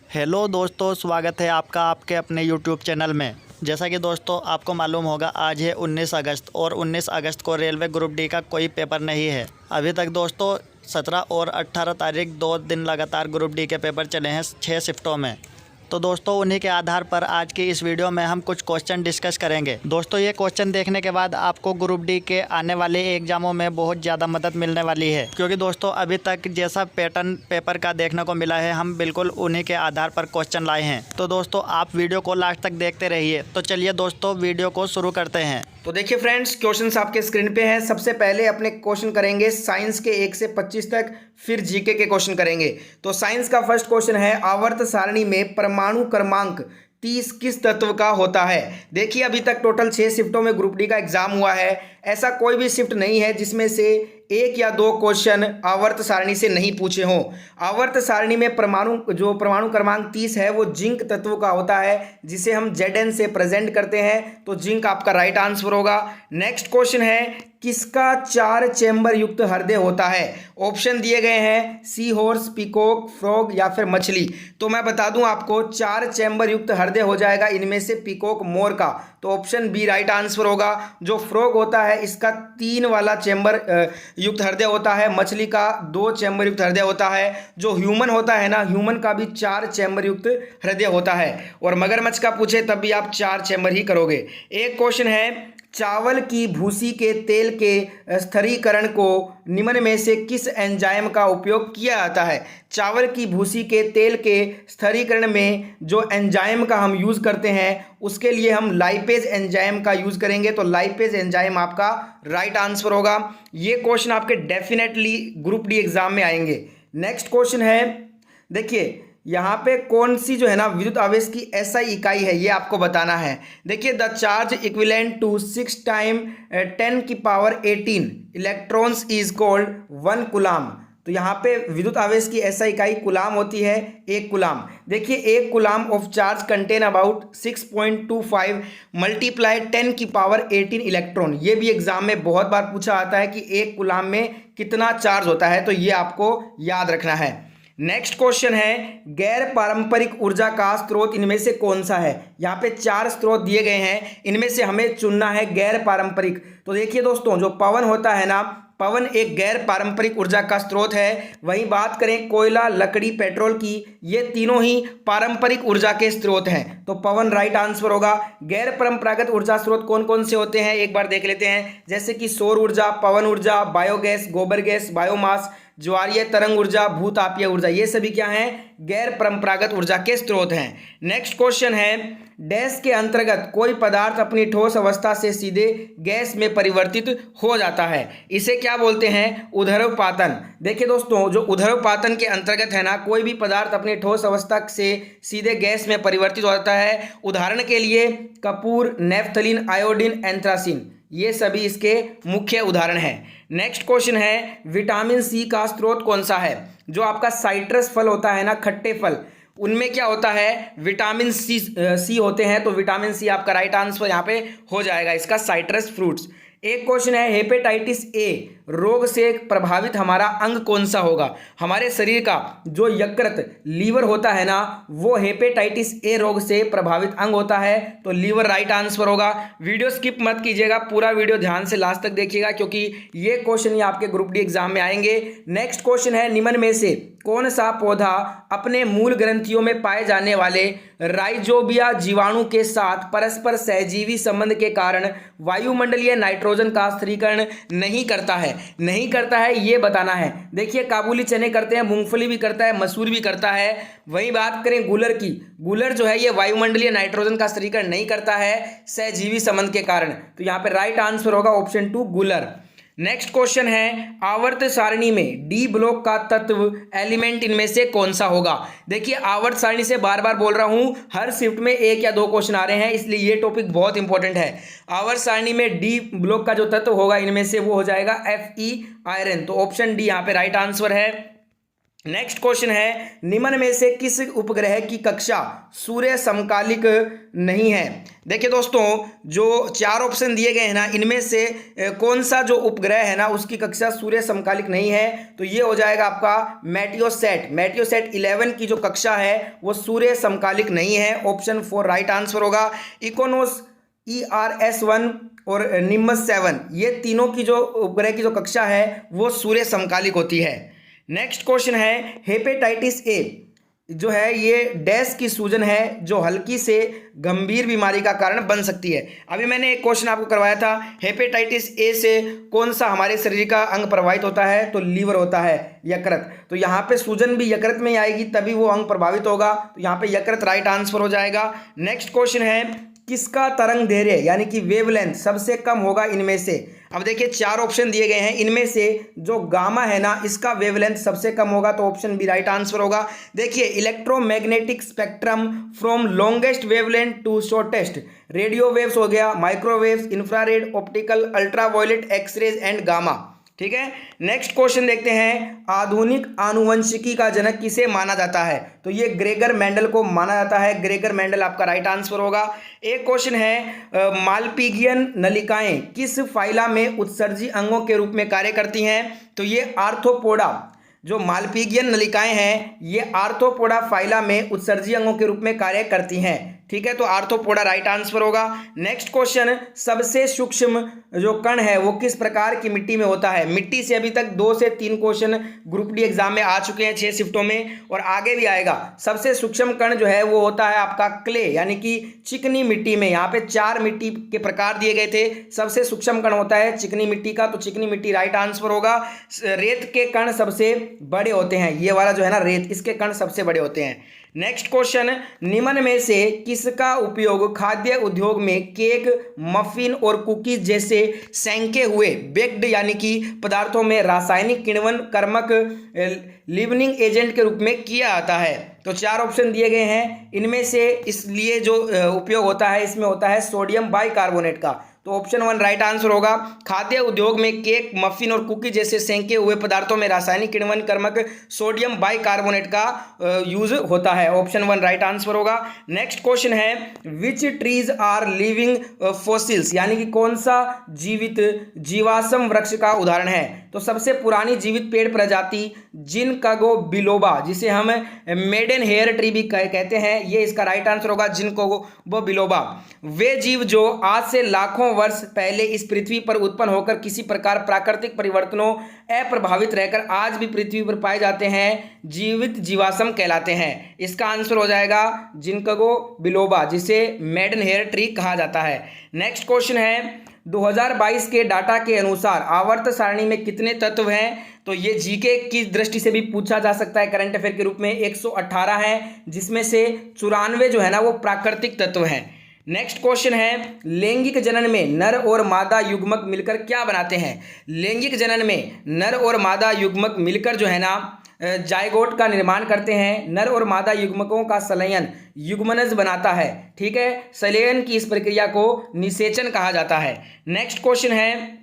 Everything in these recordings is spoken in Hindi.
हेलो दोस्तों, स्वागत है आपका आपके अपने यूट्यूब चैनल में। जैसा कि दोस्तों आपको मालूम होगा, आज है 19 अगस्त और 19 अगस्त को रेलवे ग्रुप डी का कोई पेपर नहीं है। अभी तक दोस्तों 17 और 18 तारीख 2 दिन लगातार ग्रुप डी के पेपर चले हैं 6 शिफ्टों में। तो दोस्तों उन्हीं के आधार पर आज की इस वीडियो में हम कुछ क्वेश्चन डिस्कस करेंगे। दोस्तों ये क्वेश्चन देखने के बाद आपको ग्रुप डी के आने वाले एग्जामों में बहुत ज़्यादा मदद मिलने वाली है, क्योंकि दोस्तों अभी तक जैसा पैटर्न पेपर का देखने को मिला है, हम बिल्कुल उन्हीं के आधार पर क्वेश्चन लाए हैं। तो दोस्तों आप वीडियो को लास्ट तक देखते रहिए। तो चलिए दोस्तों वीडियो को शुरू करते हैं। तो देखिए फ्रेंड्स, क्वेश्चंस आपके स्क्रीन पे हैं। सबसे पहले अपने क्वेश्चन करेंगे साइंस के 1 से 25 तक, फिर जीके के क्वेश्चन करेंगे। तो साइंस का फर्स्ट क्वेश्चन है, आवर्त सारणी में परमाणु क्रमांक 30 किस तत्व का होता है। देखिए अभी तक टोटल 6 शिफ्टों में ग्रुप डी का एग्जाम हुआ है। ऐसा कोई भी शिफ्ट नहीं है जिसमें से 1 या 2 क्वेश्चन आवर्त सारणी से नहीं पूछे हों। आवर्त सारणी में परमाणु क्रमांक 30 है वो जिंक तत्व का होता है, जिसे हम Zn से प्रेजेंट करते हैं। तो जिंक आपका राइट आंसर होगा। नेक्स्ट क्वेश्चन है, किसका 4 चैम्बर युक्त हृदय होता है। ऑप्शन दिए गए हैं सी हॉर्स, पीकॉक, फ्रॉग या फिर मछली। तो मैं बता दूं आपको, 4 चैम्बर युक्त हृदय हो जाएगा इनमें से पीकॉक मोर का। तो ऑप्शन बी राइट आंसर होगा। जो फ्रॉग होता है इसका 3 वाला चैम्बर युक्त हृदय होता है, मछली का 2 चैम्बर युक्त हृदय होता है। जो ह्यूमन होता है ना, ह्यूमन का भी 4 चैम्बर युक्त हृदय होता है। और मगरमच्छ का पूछे तब भी आप 4 चैम्बर ही करोगे। एक क्वेश्चन है, चावल की भूसी के तेल के स्थिरीकरण को निम्न में से किस एंजाइम का उपयोग किया जाता है। चावल की भूसी के तेल के स्थिरीकरण में जो एंजाइम का हम यूज़ करते हैं उसके लिए हम लाइपेज एंजाइम का यूज़ करेंगे। तो लाइपेज एंजाइम आपका राइट आंसर होगा। ये क्वेश्चन आपके डेफिनेटली ग्रुप डी एग्जाम में आएंगे। नेक्स्ट क्वेश्चन है, देखिए यहाँ पे कौन सी जो है ना विद्युत आवेश की एसआई इकाई है, ये आपको बताना है। देखिए, the charge equivalent to 6 time 10 की power 18 electrons is called 1 coulomb. तो यहाँ पे विद्युत आवेश की एसआई इकाई कूलाम होती है, 1 कूलाम। देखिए 1 coulomb of charge contain about 6.25 multiply 10 की पावर 18 इलेक्ट्रॉन। ये भी एग्जाम में बहुत बार पूछा आता है कि 1 कूलाम में कितना चार्ज होता है, तो ये आपको याद रखना है। नेक्स्ट क्वेश्चन है, गैर पारंपरिक ऊर्जा का स्रोत इनमें से कौन सा है। यहाँ पे 4 स्रोत दिए गए हैं, इनमें से हमें चुनना है गैर पारंपरिक। तो देखिए दोस्तों, जो पवन होता है ना, पवन एक गैर पारंपरिक ऊर्जा का स्रोत है। वहीं बात करें कोयला, लकड़ी, पेट्रोल की, ये तीनों ही पारंपरिक ऊर्जा के स्रोत हैं। तो पवन राइट आंसर होगा। गैर परंपरागत ऊर्जा स्रोत कौन कौन से होते हैं एक बार देख लेते हैं। जैसे कि सौर ऊर्जा, पवन ऊर्जा, बायोगैस, गोबर गैस, बायोमास, ज्वारीय तरंग ऊर्जा, भूतापीय ऊर्जा, ये सभी क्या हैं, गैर परंपरागत ऊर्जा के स्रोत हैं। नेक्स्ट क्वेश्चन है, डैश के अंतर्गत कोई पदार्थ अपनी ठोस अवस्था से सीधे गैस में परिवर्तित हो जाता है, इसे क्या बोलते हैं, उदर्वपातन। देखिए दोस्तों, जो उदर्वपातन के अंतर्गत है ना, कोई भी पदार्थ अपनी ठोस अवस्था से सीधे गैस में परिवर्तित हो जाता है। उदाहरण के लिए कपूर, नेफ्थलीन, आयोडीन, एंथ्रासिन, ये सभी इसके मुख्य उदाहरण हैं। नेक्स्ट क्वेश्चन है, विटामिन सी का स्रोत कौन सा है। जो आपका साइट्रस फल होता है ना, खट्टे फल, उनमें क्या होता है, विटामिन सी होते हैं। तो विटामिन सी आपका राइट आंसर यहाँ पे हो जाएगा, इसका साइट्रस फ्रूट्स। एक क्वेश्चन है, हेपेटाइटिस ए रोग से प्रभावित हमारा अंग कौन सा होगा। हमारे शरीर का जो यकृत, लीवर होता है ना, वो हेपेटाइटिस ए रोग से प्रभावित अंग होता है। तो लीवर राइट आंसर होगा। वीडियो स्किप मत कीजिएगा, पूरा वीडियो ध्यान से लास्ट तक देखिएगा, क्योंकि ये क्वेश्चन ही आपके ग्रुप डी एग्जाम में आएंगे। नेक्स्ट क्वेश्चन है, निम्न में से कौन सा पौधा अपने मूल ग्रंथियों में पाए जाने वाले राइजोबिया जीवाणु के साथ परस्पर सहजीवी संबंध के कारण वायुमंडलीय नाइट्रोजन का स्थिरीकरण नहीं करता है, ये बताना है। देखिए काबुली चने करते हैं, मूंगफली भी करता है, मसूर भी करता है। वही बात करें गुलर की, गुलर जो है ये वायुमंडलीय नाइट्रोजन का स्थिरीकरण नहीं करता है सहजीवी संबंध के कारण। तो यहाँ पे राइट आंसर होगा ऑप्शन 2 गुलर। नेक्स्ट क्वेश्चन है, आवर्त सारणी में डी ब्लॉक का तत्व एलिमेंट इनमें से कौन सा होगा। देखिए आवर्त सारणी से बार बार बोल रहा हूं, हर शिफ्ट में 1 या 2 क्वेश्चन आ रहे हैं, इसलिए ये टॉपिक बहुत इंपॉर्टेंट है। आवर्त सारणी में डी ब्लॉक का जो तत्व होगा इनमें से वो हो जाएगा Fe आयरन। तो ऑप्शन डी यहाँ पे राइट आंसर है। नेक्स्ट क्वेश्चन है, निम्न में से किस उपग्रह की कक्षा सूर्य समकालिक नहीं है? देखिए दोस्तों, जो चार ऑप्शन दिए गए हैं ना, इनमें से कौन सा जो उपग्रह है ना उसकी कक्षा सूर्य समकालिक नहीं है? तो ये हो जाएगा आपका मेटियोसैट। मेटियोसैट 11 की जो कक्षा है वो सूर्य समकालिक नहीं है। ऑप्शन 4 राइट आंसर होगा। इकोनोस, ERS-1 और निम्बस 7, ये तीनों की जो उपग्रह की जो कक्षा है वो सूर्य समकालिक होती है। नेक्स्ट क्वेश्चन है, हेपेटाइटिस ए जो है ये डैश की सूजन है जो हल्की से गंभीर बीमारी का कारण बन सकती है। अभी मैंने एक क्वेश्चन आपको करवाया था, हेपेटाइटिस ए से कौन सा हमारे शरीर का अंग प्रभावित होता है? तो लीवर होता है, यकृत। तो यहाँ पे सूजन भी यकृत में ही आएगी तभी वो अंग प्रभावित होगा, तो यहाँ पे यकृत राइट आंसर हो जाएगा। नेक्स्ट क्वेश्चन है, किसका तरंग दैर्ध्य यानी कि वेवलेंथ सबसे कम होगा इनमें से? अब देखिए चार ऑप्शन दिए गए हैं, इनमें से जो गामा है ना इसका वेवलेंथ सबसे कम होगा, तो ऑप्शन बी राइट आंसर होगा। देखिए, electromagnetic spectrum from longest wavelength to shortest, radio waves हो गया, microwaves, infrared, optical, ultraviolet, X rays and gamma. ठीक है, नेक्स्ट क्वेश्चन देखते हैं, आधुनिक आनुवंशिकी का जनक किसे माना जाता है? तो ये ग्रेगर मेंडल को माना जाता है। ग्रेगर मेंडल आपका राइट आंसर होगा। एक क्वेश्चन है, मालपिगियन नलिकाएं किस फाइला में उत्सर्जी अंगों के रूप में कार्य करती हैं? तो ये आर्थ्रोपोडा, जो मालपिगियन नलिकाएं हैं ये आर्थ्रोपोडा फाइला में उत्सर्जी अंगों के रूप में कार्य करती हैं। ठीक है, तो आर्थ्रोपोडा राइट आंसर होगा। नेक्स्ट क्वेश्चन, सबसे सूक्ष्म जो कण है वो किस प्रकार की मिट्टी में होता है? मिट्टी से अभी तक 2 से 3 क्वेश्चन ग्रुप डी एग्जाम में आ चुके हैं 6 शिफ्टों में, और आगे भी आएगा। सबसे सूक्ष्म कण जो है वो होता है आपका क्ले, यानी कि चिकनी मिट्टी में। यहाँ पे 4 मिट्टी के प्रकार दिए गए थे, सबसे सूक्ष्म कण होता है चिकनी मिट्टी का, तो चिकनी मिट्टी राइट आंसर होगा। रेत के कण सबसे बड़े होते हैं, ये वाला जो है ना रेत, इसके कण सबसे बड़े होते हैं। नेक्स्ट क्वेश्चन, निम्न में से किसका उपयोग खाद्य उद्योग में केक, मफिन और कुकीज जैसे सेंके हुए बेक्ड यानी कि पदार्थों में रासायनिक किण्वन कर्मक लिवनिंग एजेंट के रूप में किया जाता है? तो 4 ऑप्शन दिए गए हैं, इनमें से इसलिए जो उपयोग होता है इसमें होता है सोडियम बाइकार्बोनेट का, तो ऑप्शन 1 राइट आंसर होगा। खाद्य उद्योग में केक, मफिन और कुकी जैसे सेंके हुए पदार्थों में रासायनिक किण्वन कर्मक सोडियम बाइकार्बोनेट का यूज होता है, ऑप्शन 1 राइट आंसर होगा। नेक्स्ट क्वेश्चन है, विच ट्रीज आर लिविंग फॉसिल्स, यानी कि कौन सा जीवित जीवाश्म वृक्ष का उदाहरण है? तो सबसे पुरानी जीवित पेड़ प्रजाति जिनकागो बिलोबा, जिसे हम मेडन हेयर ट्री भी कहते हैं, ये इसका राइट आंसर होगा, जिनकागो बिलोबा। वे जीव जो आज से लाखों वर्ष पहले इस पृथ्वी पर उत्पन्न होकर किसी प्रकार प्राकृतिक परिवर्तनों अप्रभावित रहकर आज भी पृथ्वी पर पाए जाते हैं, जीवित जीवाश्म कहलाते हैं। इसका आंसर हो जाएगा जिनकागो बिलोबा, जिसे मेडन हेयर ट्री कहा जाता है। नेक्स्ट क्वेश्चन है, 2022 के डाटा के अनुसार आवर्त सारणी में कितने तत्व हैं? तो ये जीके की दृष्टि से भी पूछा जा सकता है करंट अफेयर के रूप में। 118 है, जिसमें से 94 जो है ना वो प्राकृतिक तत्व हैं। नेक्स्ट क्वेश्चन है, लैंगिक जनन में नर और मादा युग्मक मिलकर क्या बनाते हैं? लैंगिक जनन में नर और मादा युग्मक मिलकर जो है ना जायगोट का निर्माण करते हैं। नर और मादा युग्मकों का संलयन युग्मनज बनाता है। ठीक है, संलयन की इस प्रक्रिया को निषेचन कहा जाता है। नेक्स्ट क्वेश्चन है,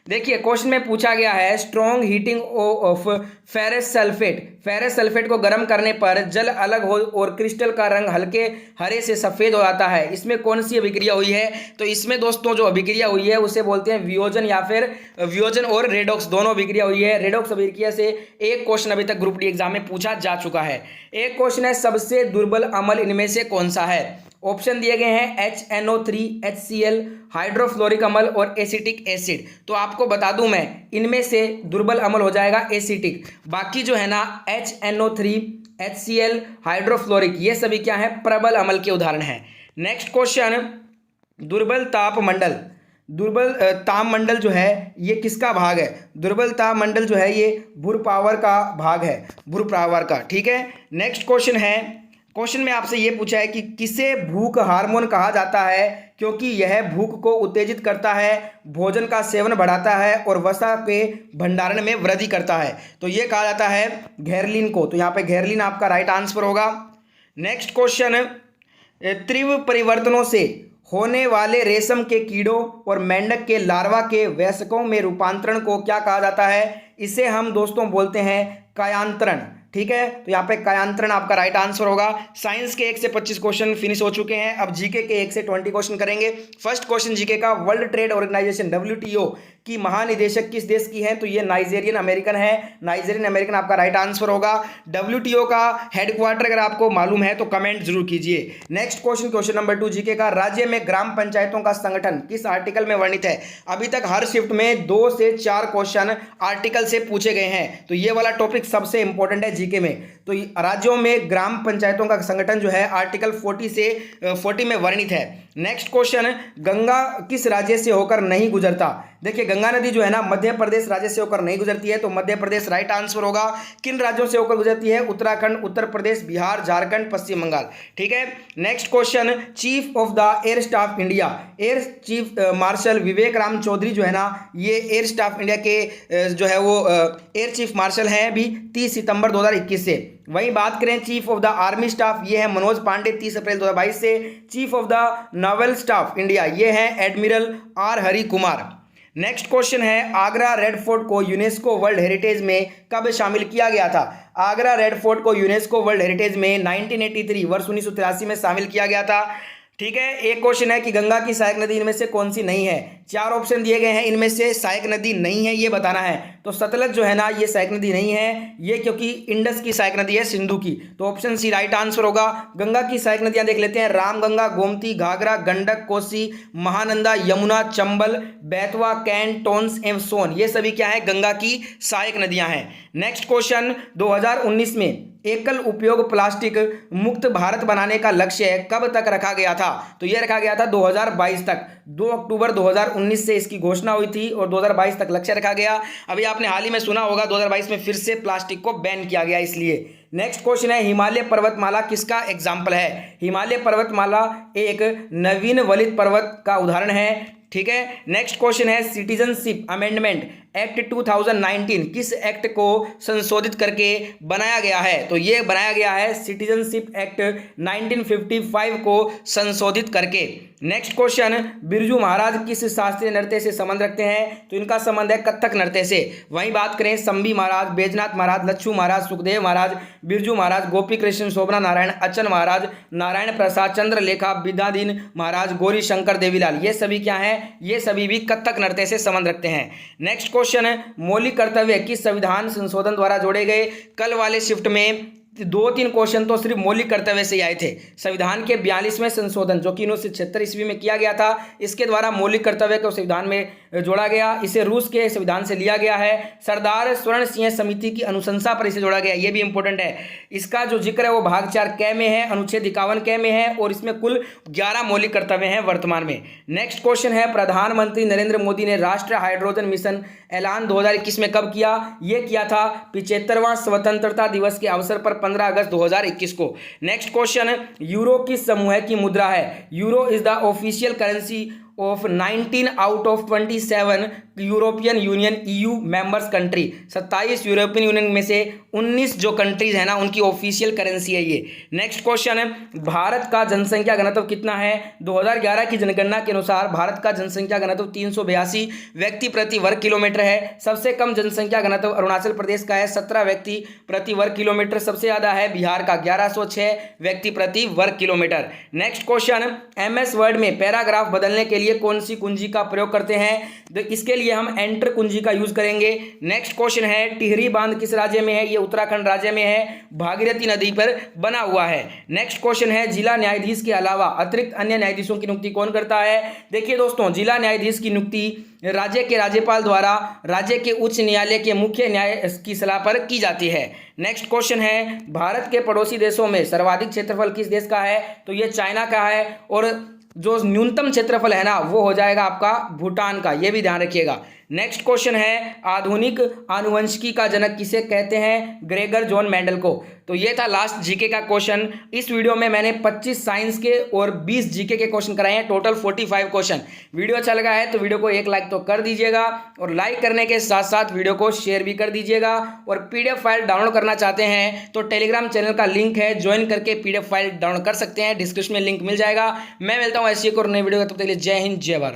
देखिए क्वेश्चन में पूछा गया है, strong heating of ferrous sulphate, ferrous sulphate को गर्म करने पर जल अलग हो और क्रिस्टल का रंग हल्के हरे से सफ़ेद हो जाता है, इसमें कौन सी अभिक्रिया हुई है? तो इसमें दोस्तों जो अभिक्रिया हुई है उसे बोलते हैं वियोजन, या फिर वियोजन और रेडॉक्स दोनों अभिक्रिया हुई है। रेडॉक्स अभिक्रिया से एक क्वेश्चन अभी तक ग्रुप डी एग्जाम में पूछा जा चुका है। एक क्वेश्चन है, सबसे दुर्बल अम्ल इनमें से कौन सा है? ऑप्शन दिए गए हैं HNO3, HCl, हाइड्रोफ्लोरिक अम्ल और एसिटिक एसिड। तो आपको बता दूं मैं, इनमें से दुर्बल अम्ल हो जाएगा एसिटिक, बाकी जो है ना HNO3, HCl, हाइड्रोफ्लोरिक, ये सभी क्या है? प्रबल अम्ल के उदाहरण हैं। नेक्स्ट क्वेश्चन, दुर्बल तापमंडल, दुर्बल तापमंडल जो है ये किसका भाग है? दुर्बल तापमंडल जो है ये भूपावर का भाग है, भूपावर का। ठीक है, नेक्स्ट क्वेश्चन है, क्वेश्चन में आपसे ये पूछा है कि किसे भूख हार्मोन कहा जाता है? क्योंकि यह भूख को उत्तेजित करता है, भोजन का सेवन बढ़ाता है और वसा के भंडारण में वृद्धि करता है। तो ये कहा जाता है घेरलिन को, तो यहाँ पे घेरलिन आपका राइट आंसर होगा। नेक्स्ट क्वेश्चन, तीव्र परिवर्तनों से होने वाले रेशम के कीड़ों और मेंढक के लार्वा के वयस्कों में रूपांतरण को क्या कहा जाता है? इसे हम दोस्तों बोलते हैं कायांतरण। ठीक है, तो यहाँ पे कायांतरण आपका राइट आंसर होगा। साइंस के 1 से 25 क्वेश्चन फिनिश हो चुके हैं। अब जीके के 1 से 20 क्वेश्चन करेंगे। फर्स्ट क्वेश्चन जीके का, वर्ल्ड ट्रेड ऑर्गेनाइजेशन WTO की महानिदेशक किस देश की है? तो ये नाइजेरियन अमेरिकन है। नाइजेरियन अमेरिकन आपका राइट आंसर होगा। WTO का हेडक्वार्टर अगर आपको मालूम है तो कमेंट जरूर कीजिए। Next question, question number 2 GK का, राज्य में ग्राम पंचायतों का संगठन किस आर्टिकल में वर्णित है? अभी तक हर शिफ्ट में 2 से 4 क्वेश्चन आर्टिकल से पूछे गए हैं, तो ये वाला टॉपिक सबसे इंपॉर्टेंट है जीके में। तो राज्यों में ग्राम पंचायतों का संगठन जो है आर्टिकल 40 में वर्णित है। नेक्स्ट क्वेश्चन, गंगा किस राज्य से होकर नहीं गुजरता? देखिए गंगा नदी जो है ना मध्य प्रदेश राज्य से होकर नहीं गुजरती है, तो मध्य प्रदेश राइट आंसर होगा। किन राज्यों से होकर गुजरती है? उत्तराखंड, उत्तर प्रदेश, बिहार, झारखंड, पश्चिम बंगाल। ठीक है। Next question, chief of the air staff India, air chief marshal Vivek Ram Chaudhari जो है ना, ये एयर स्टाफ इंडिया के जो है वो एयर चीफ मार्शल हैं अभी 30 सितंबर 2021 से। वहीं बात करें chief of the army staff, ये है मनोज पांडे 30 अप्रैल 2022 से। Chief of the novel staff India, ये है admiral R Hari Kumar. Next question है, आगरा रेड फोर्ट को यूनेस्को वर्ल्ड हेरिटेज में कब शामिल किया गया था? आगरा रेड फोर्ट को यूनेस्को वर्ल्ड हेरिटेज में 1983 वर्ष 1983 में शामिल किया गया था। ठीक है। एक क्वेश्चन है कि गंगा की सहायक नदी इनमें से कौन सी नहीं है? 4 ऑप्शन दिए गए हैं, इनमें से सहायक नदी नहीं है ये बताना है। तो सतलज जो है ना ये सहायक नदी नहीं है, ये क्योंकि इंडस की सहायक नदी है, सिंधु की। तो ऑप्शन सी राइट आंसर होगा। गंगा की सहायक नदियां देख लेते हैं, रामगंगा, गोमती, घाघरा, गंडक, कोसी, महानंदा, यमुना, चंबल, बेतवा, कैन, टोंस एवं सोन, ये सभी क्या है? गंगा की सहायक नदियां हैं। नेक्स्ट क्वेश्चन, 2019 में एकल उपयोग प्लास्टिक मुक्त भारत बनाने का लक्ष्य कब तक रखा गया था? तो यह रखा गया था 2022 तक। 2 अक्टूबर 2019 से इसकी घोषणा हुई थी और 2022 तक लक्ष्य रखा गया। अभी आपने हाल ही में सुना होगा 2022 में फिर से प्लास्टिक को बैन किया गया इसलिए। नेक्स्ट क्वेश्चन है, हिमालय पर्वतमाला किसका एग्जाम्पल है? हिमालय पर्वतमाला एक नवीन वलित पर्वत का उदाहरण है। ठीक है। नेक्स्ट क्वेश्चन है, सिटीजनशिप अमेंडमेंट एक्ट 2019 किस एक्ट को संशोधित करके बनाया गया है? तो ये बनाया गया है सिटीजनशिप एक्ट 1955 को संशोधित करके। नेक्स्ट क्वेश्चन, बिरजू महाराज किस शास्त्रीय नृत्य से संबंध रखते हैं? तो इनका संबंध है कथक नृत्य से। वहीं बात करें संबी महाराज, बैजनाथ महाराज, लच्छू महाराज, सुखदेव महाराज, बिरजू महाराज, गोपी कृष्ण, शोभना नारायण, अच्चन महाराज, नारायण प्रसाद, चंद्रलेखा, विद्याधीन महाराज, गौरी शंकर देवीलाल, ये सभी क्या हैं? ये सभी भी कथक नृत्य से संबंध रखते हैं। नेक्स्ट क्वेश्चन है, मौलिक कर्तव्य किस संविधान संशोधन द्वारा जोड़े गए? कल वाले शिफ्ट में 2-3 क्वेश्चन तो सिर्फ मौलिक कर्तव्य से ही आए थे। संविधान के 42वें संशोधन जो कि 1976 ईस्वी में किया गया था, इसके द्वारा मौलिक कर्तव्य को संविधान में जोड़ा गया। इसे रूस के संविधान से लिया गया है। सरदार स्वर्ण सिंह समिति की अनुशंसा पर इसे जोड़ा गया, ये भी इंपॉर्टेंट है। इसका जो जिक्र है वो भाग 4 कै में है, अनुच्छेद 51 कै में है और इसमें कुल 11 मौलिक कर्तव्य हैं वर्तमान में। नेक्स्ट क्वेश्चन है, प्रधानमंत्री नरेंद्र मोदी ने राष्ट्रीय हाइड्रोजन मिशन ऐलान 2021 में कब किया? ये किया था 75वां स्वतंत्रता दिवस के अवसर पर 15 अगस्त 2021 को। नेक्स्ट क्वेश्चन, यूरो किस समूह की मुद्रा है? Euro is the official currency of 19 out of 27 European union EU members country. 27 European union में से 19 जो कंट्रीज है ना उनकी ऑफिशियल करेंसी है ये। नेक्स्ट क्वेश्चन है, भारत का जनसंख्या घनत्व कितना है? 2011 की जनगणना के अनुसार भारत का जनसंख्या घनत्व 382 व्यक्ति प्रति वर्ग किलोमीटर है। सबसे कम जनसंख्या घनत्व अरुणाचल प्रदेश का है 17 व्यक्ति प्रति वर्ग किलोमीटर। सबसे ज्यादा है बिहार का 1106 व्यक्ति प्रति वर्ग kilometre. Next question, MS word में पैराग्राफ बदलने के लिए कौन सी कुंजी का प्रयोग करते हैं? तो इसके लिए हम एंटर कुंजी का यूज करेंगे। नेक्स्ट क्वेश्चन है, टिहरी बांध किस राज्य में है? ये उत्तराखंड राज्य में है, भागीरथी नदी पर बना हुआ है। नेक्स्ट क्वेश्चन है, जिला न्यायाधीश के अलावा अतिरिक्त अन्य न्यायाधीशों की नियुक्ति कौन करता है? देखिए दोस्तों, जिला न्यायाधीश की नियुक्ति राज्य के राज्यपाल द्वारा राज्य के उच्च न्यायालय के मुख्य न्याय की सलाह पर की जाती है। नेक्स्ट क्वेश्चन है, भारत के पड़ोसी देशों में सर्वाधिक क्षेत्रफल किस देश का है? तो ये चाइना का है और जो न्यूनतम क्षेत्रफल है ना वो हो जाएगा आपका भूटान का, ये भी ध्यान रखिएगा। नेक्स्ट क्वेश्चन है, आधुनिक आनुवंशिकी का जनक किसे कहते हैं? ग्रेगर जॉन मेंडल को। तो ये था लास्ट जीके का क्वेश्चन। इस वीडियो में मैंने 25 साइंस के और 20 जीके के क्वेश्चन कराए हैं, टोटल 45 क्वेश्चन। वीडियो अच्छा लगा है तो वीडियो को एक लाइक तो कर दीजिएगा और लाइक करने के साथ साथ वीडियो को शेयर भी कर दीजिएगा। और PDF फाइल डाउनलोड करना चाहते हैं तो टेलीग्राम चैनल का लिंक है, ज्वाइन करके PDF फाइल डाउनलोड कर सकते हैं, डिस्क्रिप्शन में लिंक मिल जाएगा। मैं मिलता हूँ ऐसी एक और नई वीडियो, तब तक के लिए जय हिंद जय भारत।